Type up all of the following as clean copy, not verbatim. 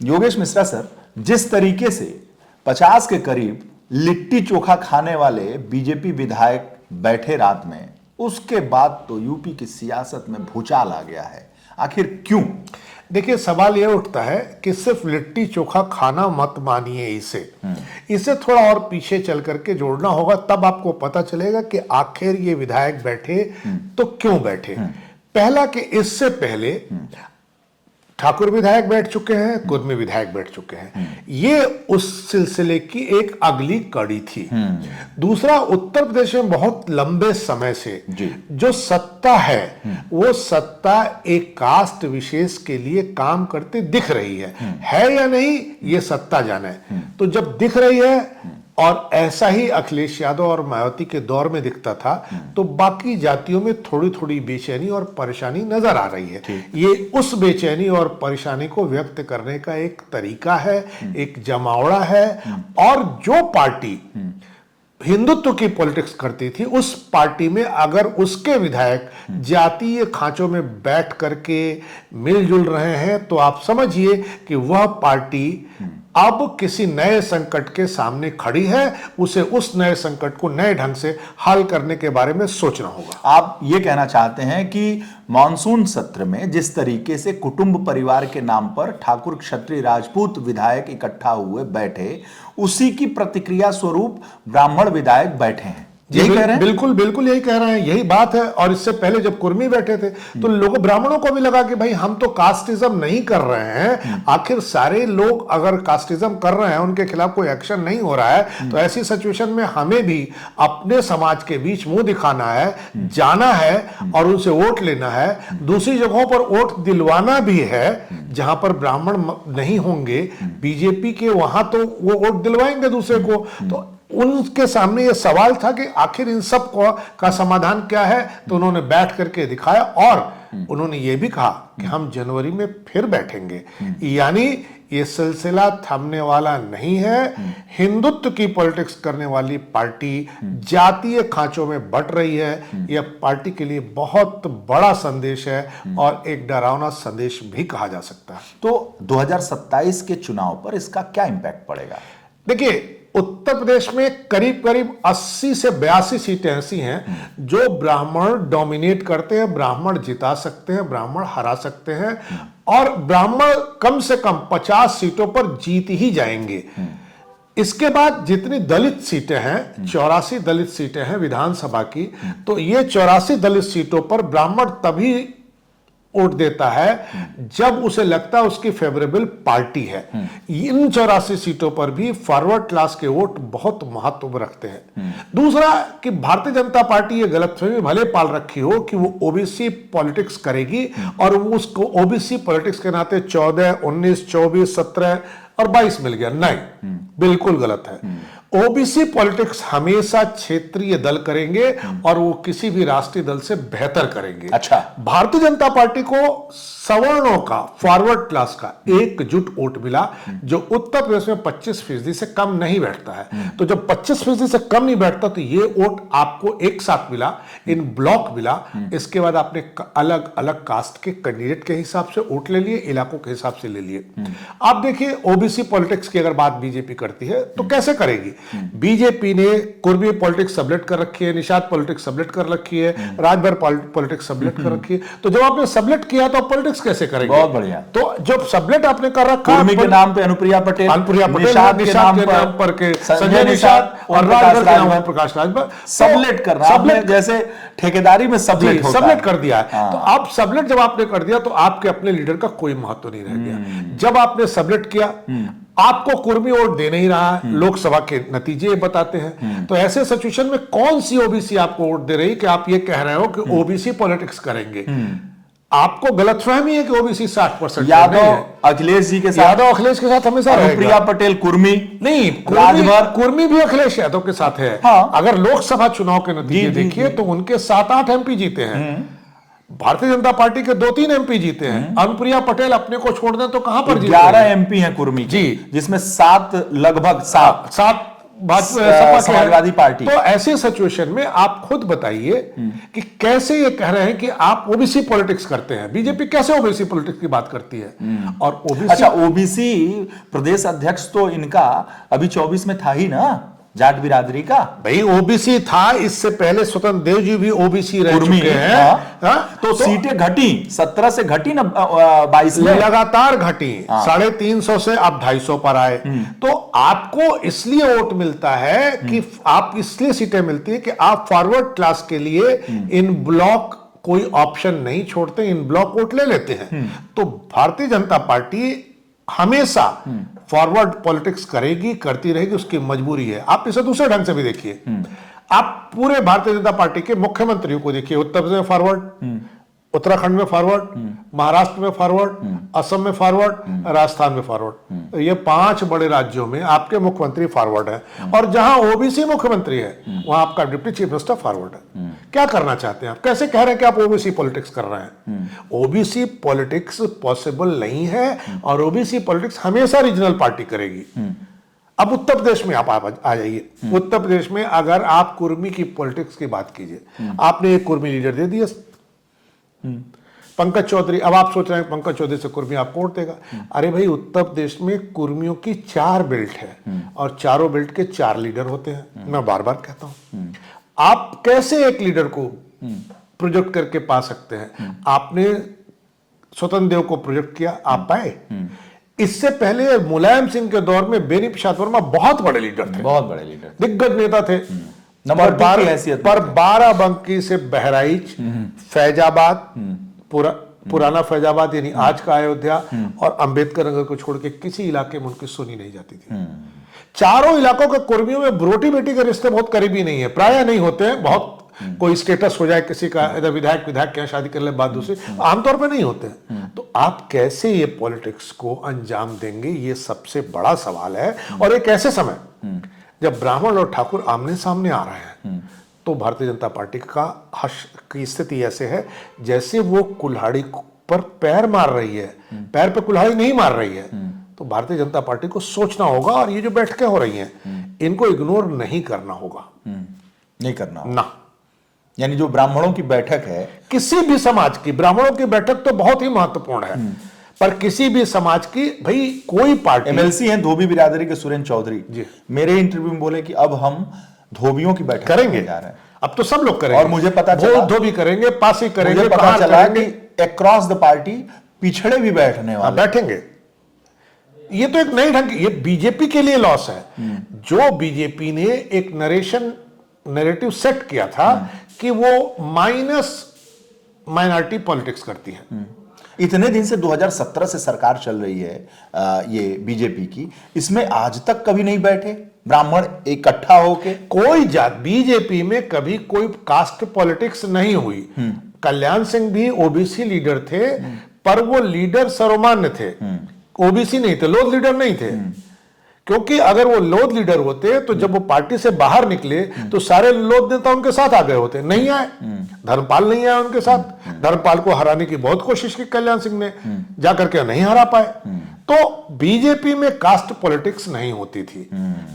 Yogesh Mishra sir, जिस तरीके से 50 के करीब लिट्टी चोखा खाने वाले बीजेपी विधायक बैठे रात में, उसके बाद तो यूपी की सियासत में भूचाल आ गया है। आखिर क्यों? देखिए, सवाल यह उठता है कि सिर्फ लिट्टी चोखा खाना मत मानिए इसे थोड़ा और पीछे चल करके जोड़ना होगा, तब आपको पता चलेगा कि आखिर ये विधायक बैठे तो क्यों बैठे। पहला कि इससे पहले ठाकुर विधायक बैठ चुके हैं, कुर्मी विधायक बैठ चुके हैं, ये उस सिलसिले की एक अगली कड़ी थी। दूसरा, उत्तर प्रदेश में बहुत लंबे समय से जो सत्ता है वो सत्ता एक कास्ट विशेष के लिए काम करती दिख रही है या नहीं ये सत्ता जाने। तो जब दिख रही है, और ऐसा ही अखिलेश यादव और मायावती के दौर में दिखता था, तो बाकी जातियों में थोड़ी थोड़ी बेचैनी और परेशानी नजर आ रही है। ये उस बेचैनी और परेशानी को व्यक्त करने का एक तरीका है, एक जमावड़ा है। और जो पार्टी हिंदुत्व की पॉलिटिक्स करती थी, उस पार्टी में अगर उसके विधायक जातीय खांचों में बैठ करके मिलजुल रहे हैं, तो आप समझिए कि वह पार्टी अब किसी नए संकट के सामने खड़ी है। उसे उस नए संकट को नए ढंग से हल करने के बारे में सोचना होगा। आप ये कहना चाहते हैं कि मॉनसून सत्र में जिस तरीके से कुटुंब परिवार के नाम पर ठाकुर क्षत्रिय राजपूत विधायक इकट्ठा हुए बैठे, उसी की प्रतिक्रिया स्वरूप ब्राह्मण विधायक बैठे हैं, यही कह रहे हैं? बिल्कुल बिल्कुल यही कह रहे हैं, यही बात है। और इससे पहले जब कुर्मी बैठे थे तो लोगों ब्राह्मणों को भी लगा कि भाई हम तो कास्टिज्म नहीं कर रहे हैं। आखिर सारे लोग अगर कास्टिज्म कर रहे हैं, उनके खिलाफ कोई एक्शन नहीं हो रहा है, तो ऐसी सिचुएशन में हमें भी अपने समाज के बीच मुंह दिखाना है, जाना है और उनसे वोट लेना है। दूसरी जगहों पर वोट दिलवाना भी है जहां पर ब्राह्मण नहीं होंगे बीजेपी के, वहां तो वो वोट दिलवाएंगे दूसरे को। तो उनके सामने यह सवाल था कि आखिर इन सब का समाधान क्या है। तो उन्होंने बैठ करके दिखाया और उन्होंने ये भी कहा कि हम जनवरी में फिर बैठेंगे। यानी ये सिलसिला थमने वाला नहीं है। हिंदुत्व की पॉलिटिक्स करने वाली पार्टी जातीय खांचों में बट रही है। यह पार्टी के लिए बहुत बड़ा संदेश है और एक डरावना संदेश भी कहा जा सकता है। तो 2027 के चुनाव पर इसका क्या इंपैक्ट पड़ेगा? देखिए, उत्तर प्रदेश में करीब करीब 80 से 82 सीटें ऐसी हैं जो ब्राह्मण डोमिनेट करते हैं, ब्राह्मण जिता सकते हैं, ब्राह्मण हरा सकते हैं और ब्राह्मण कम से कम 50 सीटों पर जीत ही जाएंगे। इसके बाद जितनी दलित सीटें हैं, 84 दलित सीटें हैं विधानसभा की, तो ये 84 दलित सीटों पर ब्राह्मण तभी वोट देता है जब उसे लगता है उसकी फेवरेबल पार्टी है। इन 84 सीटों पर भी फॉरवर्ड क्लास के वोट बहुत महत्व रखते हैं। दूसरा कि भारतीय जनता पार्टी ये गलतफहमी भले पाल रखी हो कि वो ओबीसी पॉलिटिक्स करेगी और वो उसको ओबीसी पॉलिटिक्स के नाते 14, 19, 24, 17 और 22 मिल गया। नहीं, बिल्कुल गलत है। ओबीसी पॉलिटिक्स हमेशा क्षेत्रीय दल करेंगे और वो किसी भी राष्ट्रीय दल से बेहतर करेंगे। अच्छा, भारतीय जनता पार्टी को सवर्णों का, फॉरवर्ड क्लास का एकजुट वोट मिला जो उत्तर प्रदेश में 25% से कम नहीं बैठता है। तो जब 25% से कम नहीं बैठता तो ये वोट आपको एक साथ मिला, इन ब्लॉक मिला। इसके बाद आपने अलग अलग कास्ट के कैंडिडेट के हिसाब से वोट ले लिए, इलाकों के हिसाब से ले लिए। आप देखिए, ओबीसी पॉलिटिक्स की अगर बात बीजेपी करती है तो कैसे करेगी? बीजेपी ने कुर्मी पॉलिटिक्स सबलेट कर रखी है, निषाद पॉलिटिक्स सबलेट कर रखी है, राजभर पॉलिटिक्स सबलेट कर रखी है। तो जब आपने सबलेट किया तो पॉलिटिक्स कैसे करेंगे? बहुत बढ़िया। तो जब सबलेट आपने कर रखा, कुर्मी के नाम पे अनुप्रिया पटेल, निषाद के नाम पर के संजय निषाद और राजभर के नाम पर प्रकाश राजभर, सबलेट कर रहा है, जैसे ठेकेदारी में सबलेट होता है। सबलेट कर दिया है। तो आप सबलेट जब आपने कर दिया तो आपके अपने लीडर का कोई महत्व नहीं रह गया। जब आपने सबलेट किया, आपको कुर्मी वोट दे नहीं रहा है, लोकसभा के नतीजे बताते हैं। तो ऐसे सिचुएशन में कौन सी ओबीसी आपको वोट दे रही कि आप ये कह रहे हो कि ओबीसी पॉलिटिक्स करेंगे? आपको गलतफहमी है कि ओबीसी 60%। यादव अखिलेश जी के साथ, यादव अखिलेश के साथ हमेशा रहेगा। प्रिया पटेल कुर्मी नहीं, राजभर कुर्मी भी अखिलेश यादव के साथ है। हाँ। अगर लोकसभा चुनाव के नतीजे देखिए तो उनके 7-8 एमपी जीते हैं। भारतीय जनता पार्टी के 2-3 एमपी जीते हैं। अनुप्रिया पटेल अपने को छोड़ दें तो कहां पर जीते? 11 एमपी हैं कुर्मी जी, जिसमें 7 लगभग 7 भाजपा सपा के समाजवादी पार्टी। तो ऐसे सिचुएशन में आप खुद बताइए कि कैसे ये कह रहे हैं कि आप ओबीसी पॉलिटिक्स करते हैं। बीजेपी कैसे ओबीसी पॉलिटिक्स की बात करती है? और ओबीसी, अच्छा, ओबीसी प्रदेश अध्यक्ष तो इनका अभी 24 में था ही ना, जाट बिरादरी का। भाई ओबीसी था, इससे पहले स्वतंत्र देव जी भी ओबीसी रह चुके हैं। हाँ? तो सीटें घटी, 17 से घटी ना 22 में, लगातार घटी। 350 से आप 250 पर आए। तो आपको इसलिए वोट मिलता है कि आप इसलिए सीटें मिलती है कि आप फॉरवर्ड क्लास के लिए इन ब्लॉक कोई ऑप्शन नहीं छोड़ते, इन ब्लॉक वोट ले लेते हैं। तो भारतीय जनता पार्टी हमेशा फॉरवर्ड पॉलिटिक्स करेगी, करती रहेगी, उसकी मजबूरी है। आप इसे दूसरे ढंग से भी देखिए। आप पूरे भारतीय जनता पार्टी के मुख्यमंत्रियों को देखिए, उत्तर प्रदेश में फॉरवर्ड, उत्तराखंड में फॉरवर्ड, महाराष्ट्र में फॉरवर्ड, असम में फॉरवर्ड, राजस्थान में फॉरवर्ड। तो ये 5 बड़े राज्यों में आपके मुख्यमंत्री फॉरवर्ड है। और जहां ओबीसी मुख्यमंत्री है वहां आपका डिप्टी चीफ मिनिस्टर फॉरवर्ड है। क्या करना चाहते हैं आप? कैसे कह रहे हैं कि आप ओबीसी पॉलिटिक्स कर रहे हैं? ओबीसी पॉलिटिक्स पॉसिबल नहीं है, और ओबीसी पॉलिटिक्स हमेशा रीजनल पार्टी करेगी। अब उत्तर प्रदेश में आप आ जाइए। उत्तर प्रदेश में अगर आप कुर्मी की पॉलिटिक्स की बात कीजिए, आपने एक कुर्मी लीडर दे दिया पंकज चौधरी। अब आप सोच रहे हैं पंकज चौधरी से कुर्मी आपको वोट देगा। अरे भाई, उत्तर प्रदेश में कुर्मियों की 4 बेल्ट है, और चारों बेल्ट के 4 लीडर होते हैं। मैं बार बार कहता हूं, आप कैसे एक लीडर को प्रोजेक्ट करके पा सकते हैं? आपने स्वतंत्र देव को प्रोजेक्ट किया, आप पाए। इससे पहले मुलायम सिंह के दौर में बेनी प्रसाद वर्मा बहुत बड़े लीडर थे, बहुत बड़े लीडर, दिग्गज नेता थे। नंबर 12 की हैसियत पर 12 बंकी से बहराइच, फैजाबाद, पुराना फैजाबाद यानी आज का अयोध्या, और अंबेडकर नगर को छोड़ के किसी इलाके में उनकी सुनी नहीं जाती थी। चारों इलाकों के कुर्मियों में रोटी बेटी के रिश्ते बहुत करीबी नहीं है, प्राय नहीं होते हैं। बहुत कोई स्टेटस हो जाए किसी का, इधर विधायक के यहाँ शादी कर ले, बात दूसरी, आमतौर पे नहीं होते हैं। तो आप कैसे ये पॉलिटिक्स को अंजाम देंगे, ये सबसे बड़ा सवाल है। और एक ऐसे समय जब ब्राह्मण और ठाकुर आमने सामने आ रहे हैं, तो भारतीय जनता पार्टी की स्थिति ऐसे है जैसे वो कुल्हाड़ी पर पैर मार रही है, पैर पे कुल्हाड़ी नहीं मार रही है। तो भारतीय जनता पार्टी को सोचना होगा, और ये जो बैठकें हो रही हैं इनको इग्नोर नहीं करना होगा। नहीं करना होगा। ना, यानी जो ब्राह्मणों की बैठक है, किसी भी समाज की, ब्राह्मणों की बैठक तो बहुत ही महत्वपूर्ण है, पर किसी भी समाज की, भाई कोई पार्टी, एमएलसी हैं धोबी बिरादरी के सुरेंद्र चौधरी जी, मेरे इंटरव्यू में बोले कि अब हम धोबियों की बैठक करेंगे जा रहे हैं। अब तो सब लोग करेंगे, और मुझे पता चला, धोबी करेंगे, पासी करेंगे, मुझे पता चला कि अक्रॉस द पार्टी पिछड़े भी बैठने वाले बैठेंगे। ये तो एक नई ढंग की, ये बीजेपी के लिए लॉस है। जो बीजेपी ने एक नैरेटिव सेट किया था कि वो माइनॉरिटी पॉलिटिक्स करती है। इतने दिन से 2017 से सरकार चल रही है ये बीजेपी की, इसमें आज तक कभी नहीं बैठे ब्राह्मण इकट्ठा होके? कोई जात, बीजेपी में कभी कोई कास्ट पॉलिटिक्स नहीं हुई। कल्याण सिंह भी ओबीसी लीडर थे, पर वो लीडर सर्वमान्य थे, ओबीसी नहीं थे, लोध लीडर नहीं थे। क्योंकि अगर वो लोध लीडर होते तो जब वो पार्टी से बाहर निकले तो सारे लोध नेता उनके साथ आ गए होते, नहीं आए। धर्मपाल नहीं आया उनके साथ। धर्मपाल को हराने की बहुत कोशिश की कल्याण सिंह ने, जाकर के नहीं हरा पाए। तो बीजेपी में कास्ट पॉलिटिक्स नहीं होती थी।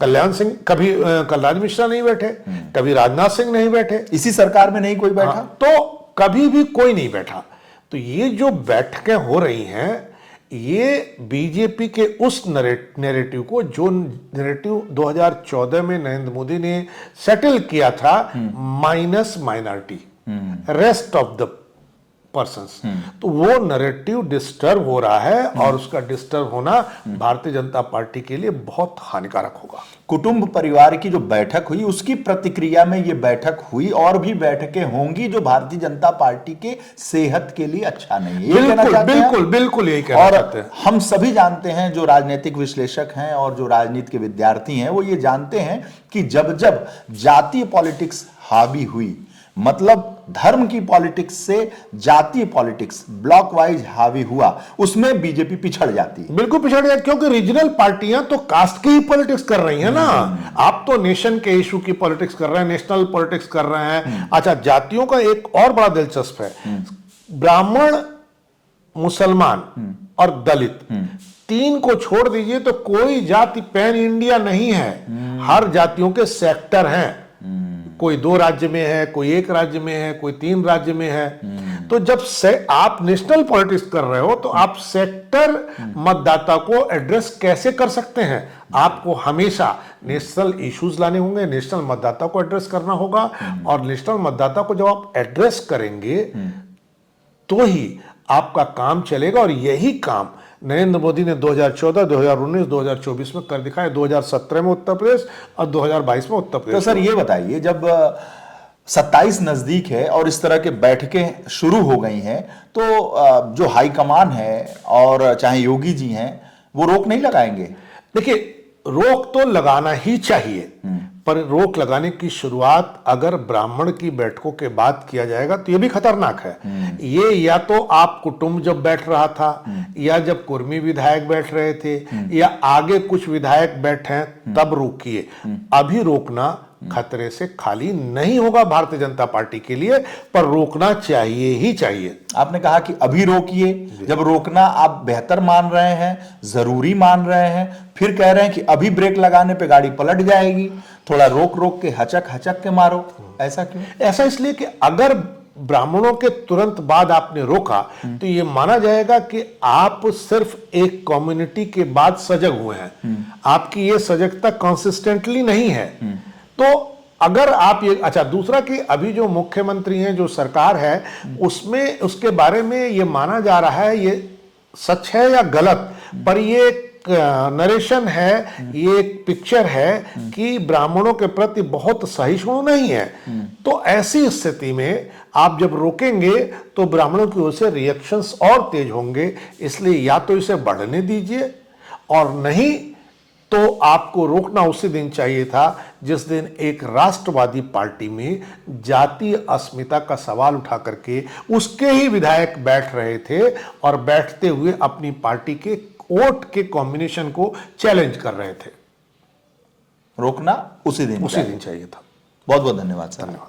कल्याण सिंह, कभी कलराज मिश्रा नहीं बैठे, कभी राजनाथ सिंह नहीं बैठे, इसी सरकार में नहीं कोई बैठा, तो कभी भी कोई नहीं बैठा। तो ये जो बैठकें हो रही हैं, ये बीजेपी के उस नैरेटिव को, जो नैरेटिव 2014 में नरेंद्र मोदी ने सेटल किया था, minus minority, rest of the persons, तो वो नैरेटिव डिस्टर्ब हो रहा है, और उसका डिस्टर्ब होना भारतीय जनता पार्टी के लिए बहुत हानिकारक होगा। कुटुंब परिवार की जो बैठक हुई उसकी प्रतिक्रिया में ये बैठक हुई, और भी बैठकें होंगी जो भारतीय जनता पार्टी के सेहत के लिए अच्छा नहीं है। बिल्कुल यही कहना चाहते हैं। हम सभी जानते हैं, जो राजनीतिक विश्लेषक हैं और जो राजनीति के विद्यार्थी हैं, वो ये जानते हैं कि जब जब जातीय पॉलिटिक्स हावी हुई, मतलब धर्म की पॉलिटिक्स से जातीय पॉलिटिक्स ब्लॉक वाइज हावी हुआ, उसमें बीजेपी पिछड़ जाती है। बिल्कुल पिछड़ जाती, क्योंकि रीजनल पार्टियां तो कास्ट की ही पॉलिटिक्स कर रही हैं ना। आप तो नेशन के इशू की पॉलिटिक्स कर रहे हैं, नेशनल पॉलिटिक्स कर रहे हैं। अच्छा, जातियों का एक और बड़ा दिलचस्प है, ब्राह्मण, मुसलमान और दलित, 3 को छोड़ दीजिए तो कोई जाति पैन इंडिया नहीं है। हर जातियों के सेक्टर हैं। कोई 2 राज्य में है, कोई 1 राज्य में है, कोई 3 राज्य में है। तो जब से आप नेशनल पॉलिटिक्स कर रहे हो तो आप सेक्टर मतदाता को एड्रेस कैसे कर सकते हैं? आपको हमेशा नेशनल इश्यूज लाने होंगे, नेशनल मतदाता को एड्रेस करना होगा, और नेशनल मतदाता को जब आप एड्रेस करेंगे तो ही आपका काम चलेगा। और यही काम नरेंद्र मोदी ने 2014, 2019, 2024 में कर दिखाया, 2017 में उत्तर प्रदेश और 2022 में उत्तर प्रदेश। तो सर ये बताइए, जब 27 नजदीक है और इस तरह के बैठकें शुरू हो गई हैं, तो जो हाईकमान है और चाहे योगी जी हैं, वो रोक नहीं लगाएंगे? देखिए, रोक तो लगाना ही चाहिए, पर रोक लगाने की शुरुआत अगर ब्राह्मण की बैठकों के बाद किया जाएगा तो ये भी खतरनाक है। ये या तो आप कुटुंब जब बैठ रहा था, या जब कुर्मी विधायक बैठ रहे थे, या आगे कुछ विधायक बैठे हैं तब रोकिए। अभी रोकना खतरे से खाली नहीं होगा भारतीय जनता पार्टी के लिए, पर रोकना चाहिए ही चाहिए। आपने कहा कि अभी रोकिए, जब रोकना आप बेहतर मान रहे हैं, जरूरी मान रहे हैं, फिर कह रहे हैं कि अभी ब्रेक लगाने पे गाड़ी पलट जाएगी, थोड़ा रोक रोक के हचक हचक के मारो। ऐसा क्यों? ऐसा इसलिए कि अगर ब्राह्मणों के तुरंत बाद आपने रोका तो ये माना जाएगा कि आप सिर्फ एक कम्युनिटी के बाद सजग हुए हैं, आपकी ये सजगता कंसिस्टेंटली नहीं है। तो अगर आप ये, अच्छा, दूसरा कि अभी जो मुख्यमंत्री हैं, जो सरकार है, उसमें उसके बारे में ये माना जा रहा है, ये सच है या गलत, पर ये एक नरेशन है, ये एक पिक्चर है कि ब्राह्मणों के प्रति बहुत सहिष्णु नहीं है। तो ऐसी स्थिति में आप जब रोकेंगे तो ब्राह्मणों की ओर से रिएक्शंस और तेज होंगे। इसलिए या तो इसे बढ़ने दीजिए, और नहीं तो आपको रोकना उसी दिन चाहिए था जिस दिन एक राष्ट्रवादी पार्टी में जातीय अस्मिता का सवाल उठा करके उसके ही विधायक बैठ रहे थे, और बैठते हुए अपनी पार्टी के वोट के कॉम्बिनेशन को चैलेंज कर रहे थे। रोकना उसी दिन चाहिए था। बहुत बहुत धन्यवाद सर। धन्यवाद।